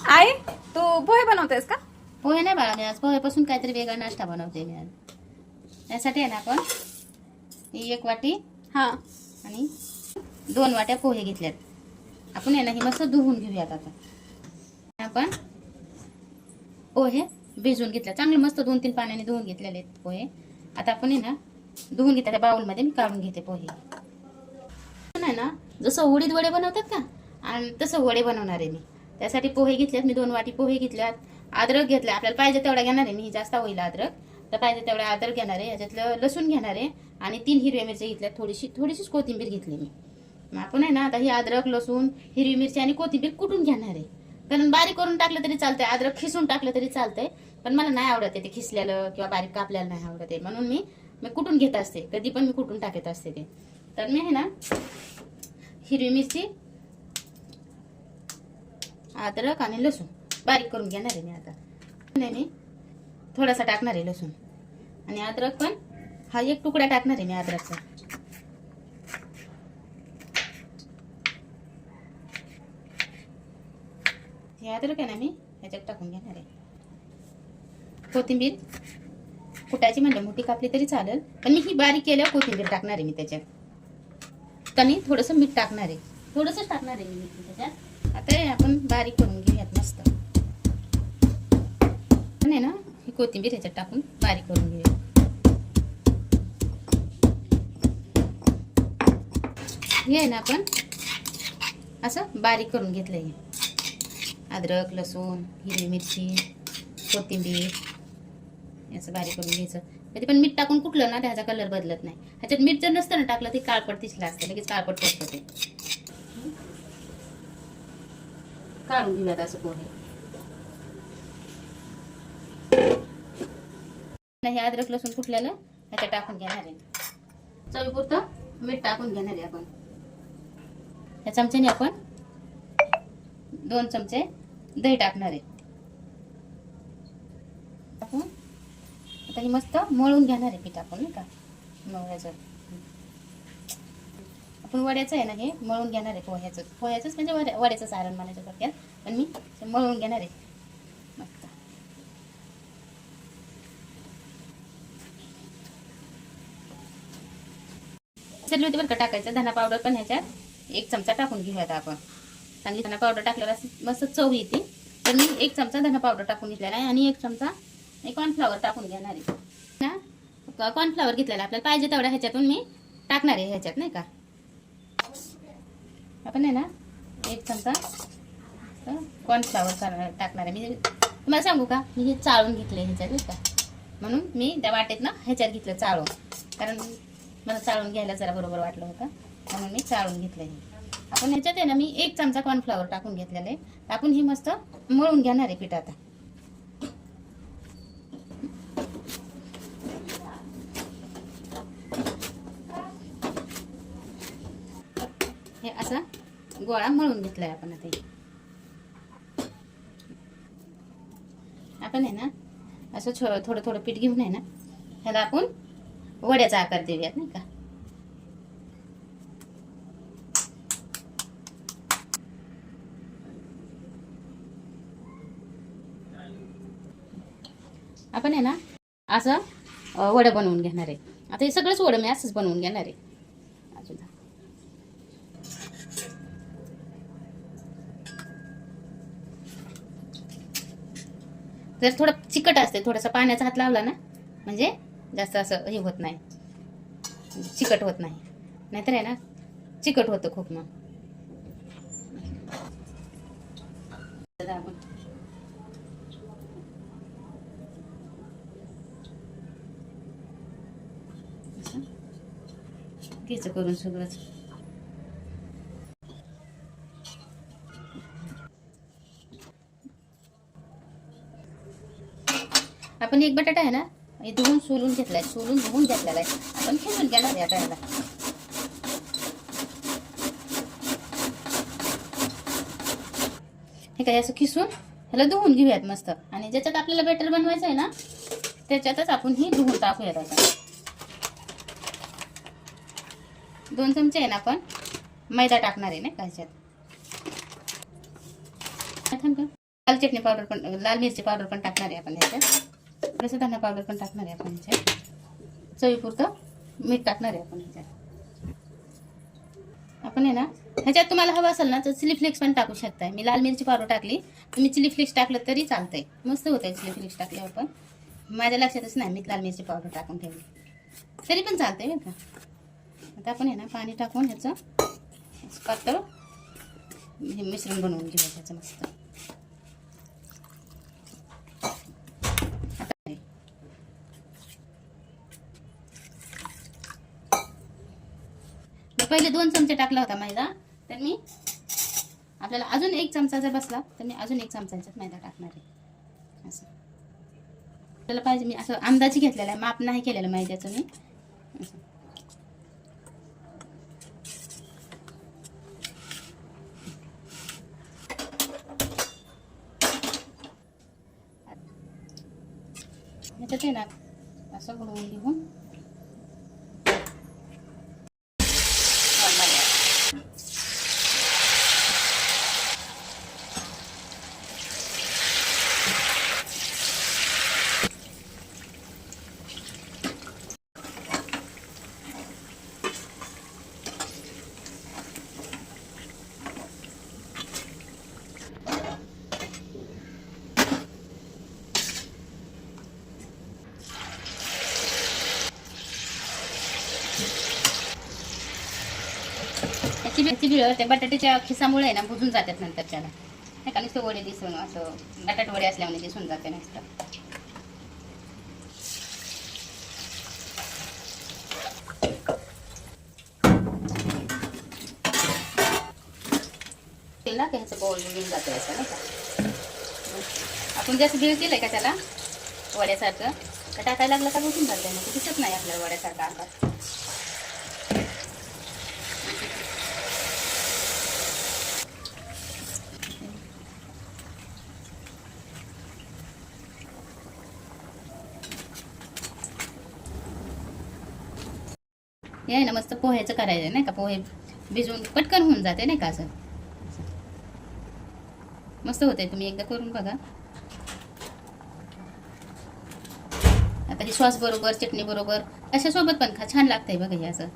आई तू पोहे बनवतेस का? पोहे नाही बाळा, मी आज पोह्यापासून काहीतरी वेगळा नाश्ता बनवते मी आज. त्यासाठी आहे ना आपण ही 1 वाटी हा आणि 2 वाट्या पोहे घेतल्यात. आपण आहे ना ही मस्त धुवून घेऊयात. आता आपण पोहे भिजवून घेतले, चांगले मस्त 2-3 पाण्याने धुवून घेतलेले आहेत पोहे. आता आपण आहे ना धुवून घेतल्या बाउलमध्ये मी काढून घेते पोहे. नाही ना जसं उडीद वडे बनवतात का आणि तसं वडे बनवणार आहे मी. त्यासाठी पोहे घेतल्यात मी 2 वाटी पोहे घेतल्यात. अद्रक घेतला, आपल्याला पाहिजे तेवढा घेणार आहे मी, जास्त होईल अद्रक तर पाहिजे तेवढा अद्रक घेणार आहे. याच्यातलं लसूण घेणार आहे आणि 3 हिरव्या मिरच्या घेतल्यात. थोडीशीच कोथिंबीर घेतली मी. मग आपण आहे ना आता ही अद्रक, लसूण, हिरवी मिरची आणि कोथिंबीर कुटून घेणार आहे. कारण बारीक करून टाकलं तरी चालतंय, अद्रक खिसून टाकलं तरी चालतंय, पण मला नाही आवडत ते खिसलेलं किंवा बारीक कापल्याला नाही आवडत आहे. म्हणून मी कुटून घेत असते, कधी पण मी कुटून टाकत असते ते. तर मी आहे ना हिरवी मिरची, अद्रक आणि लसूण बारीक करून घेणार आहे मी. आता मी थोडासा टाकणार आहे लसूण आणि अद्रक पण हा 1 तुकडा टाकणार आहे मी अद्रकचा. हे अद्रक आहे ना मी ह्याच्यात टाकून घेणार आहे. कोथिंबीर कुटायची म्हणजे मोठी कापली तरी चालेल, पण मी ही बारीक केल्यावर कोथिंबीर टाकणार आहे मी त्याच्यात. आणि थोडंसं मीठ टाकणार आहे, थोडंसंच टाकणार आहे मी मीठ त्याच्यात. आता हे आपण बारीक करून घेऊयात मस्त. पण आहे ना ही कोथिंबीर ह्याच्यात टाकून बारीक करून घेऊया. हे आहे ना आपण असं बारीक करून घेतलंय. अद्रक, लसूण, हिरवी मिरची, कोथिंबीर असं बारीक करून घ्यायचं. कधी पण मीठ टाकून कुठलं ना त्याचा कलर बदलत नाही. ह्याच्यात मीठ जर नसतं ना टाकलं ते काळपट दिसलं असतं, लगेच काळपट पडतं ते. काढून घेऊयात असं पोहे. हे अद्रक लसूण कुठल्याला ह्याच्यात टाकून घेणार आहे. चवीपुरतं मीठ टाकून घेणार आहे आपण. या चमच्याने आपण 2 चमचे दही टाकणार आहे. टाकून आता ही मस्त मळून घेणार आहे पीठ आपण, नाही का. मळ्याचं आपण वड्याचं आहे ना हे मळून घेणार आहे. पोह्याचंच म्हणजे वड्याचं सारण म्हणायचं थोडक्यात, पण मी मळून घेणार आहे मस्त. चटणी होती बरं का टाकायचं. धना पावडर पण ह्याच्यात 1 चमचा टाकून घेऊयात आपण. चांगली धना पावडर टाकल्यावर मस्त चव येते. तर मी 1 चमचा धना पावडर टाकून घेतलेला आहे आणि 1 चमचा कॉर्नफ्लॉवर टाकून घेणार आहे ना. कॉर्नफ्लॉवर घेतलेला आपल्याला पाहिजे तेवढा ह्याच्यातून मी टाकणार आहे ह्याच्यात, नाही का. आपण आहे ना 1 चमचा कॉर्नफ्लॉवर टाकणार आहे. मी तुम्हाला सांगू का, मी हे चाळून घेतले ह्याच्यात, नाही का. म्हणून मी त्या वाटेत ना ह्याच्यात घेतलं चाळून, कारण मला चाळून घ्यायला जरा बरोबर वाटलं होतं, म्हणून मी चाळून घेतलं. आपण ह्याच्यात आहे ना मी 1 चमचा कॉर्नफ्लॉवर टाकून घेतलेलं आहे. आपण ही मस्त मळून घेणार आहे पीठ. आता हे असा गोळा मळून घेतलाय आपण. आता आपण आहे ना असं थोडं थोडं पीठ घेऊन आहे ना ह्याला आपण वड्याचा आकार देऊयात, नाही का. आपण आहे ना असं वडं बनवून घेणार आहे. आता हे सगळंच वडं मी असंच बनवून घेणार आहे. अजून जर थोडं चिकट असते, थोडासा पाण्याचा हात लावला ना म्हणजे जास्त असं हे होत नाही, चिकट होत नाही. नाहीतर आहे ना चिकट होतं खूप. मग घ्यायचं करून सगळंच. आपण 1 बटाटा आहे ना हे धुवून सोलून घेतलाय, धुवून घेतलेला आहे. आपण खिसून घेणार आहे आता ह्याला. हे काय असं खिसून ह्याला धुवून घेऊयात मस्त. आणि ज्याच्यात आपल्याला बॅटर बनवायचं आहे ना त्याच्यातच आपण ही धुवून टाकूयात. आता 2 चमचे आहे ना आपण मैदा टाकणार आहे, नाही का ह्याच्यात. लाल चटणी पावडर पण, लाल मिरची पावडर पण टाकणार आहे आपण ह्याच्यात. थोडंसं धना पावडर पण टाकणार आहे आपण ह्याच्यात. चवीपुरतं मीठ टाकणार आहे आपण ह्याच्यात. आपण आहे ना ह्याच्यात तुम्हाला हवं असेल ना तर चिली फ्लेक्स पण टाकू शकताय. मी लाल मिरची पावडर टाकली, तुम्ही चिली फ्लेक्स टाकलं तरी चालतंय. मस्त होतंय चिली फ्लेक्स टाकल्यावर पण. माझ्या लक्षातच नाही मी लाल मिरची पावडर टाकून ठेवली, तरी पण चालतंय बरं का. आता आपण आहे ना पाणी टाकून ह्याचं पातळ हे मिश्रण बनवून घेऊया त्याचं मस्त. पहिले 2 चमचे टाकला होता मैदा, तर मी आपल्याला अजून 1 चमचा जर बसला तर मी अजून 1 चमचा याच्यात मैदा टाकणार आहे. असं आपल्याला पाहिजे, मी असं अंदाजी घेतलेला आहे, माप नाही केलेलं मैद्याचं मी. असं ह्याच्यात आहे ना असं बुडवून घेऊन याची बिळ त्या बटाट्याच्या खिसामुळे आहे ना बुजून जातात नंतर त्याला, नाही का. नुसतं वडे दिसून असं बटाट वडे असल्यामुळे दिसून जाते नुसतं. तेला घ्यायचं बोल घेऊन जातं असं, नाही का. आपण जसं बिळ केलंय का त्याला वड्यासारखं, तर टाकायला लागलं का बुजून जाते, मग दिसत नाही आपल्याला वड्यासारखा आकार. हे आहे ना मस्त पोह्याचं करायचं, नाही का. पोहे भिजवून पटकन होऊन जाते, नाही का. असं मस्त होते, तुम्ही एकदा करून बघा. आता ही सॉस बरोबर, चटणी बरोबर, अशा सोबत पण खा, छान लागतंय बघा हे असं.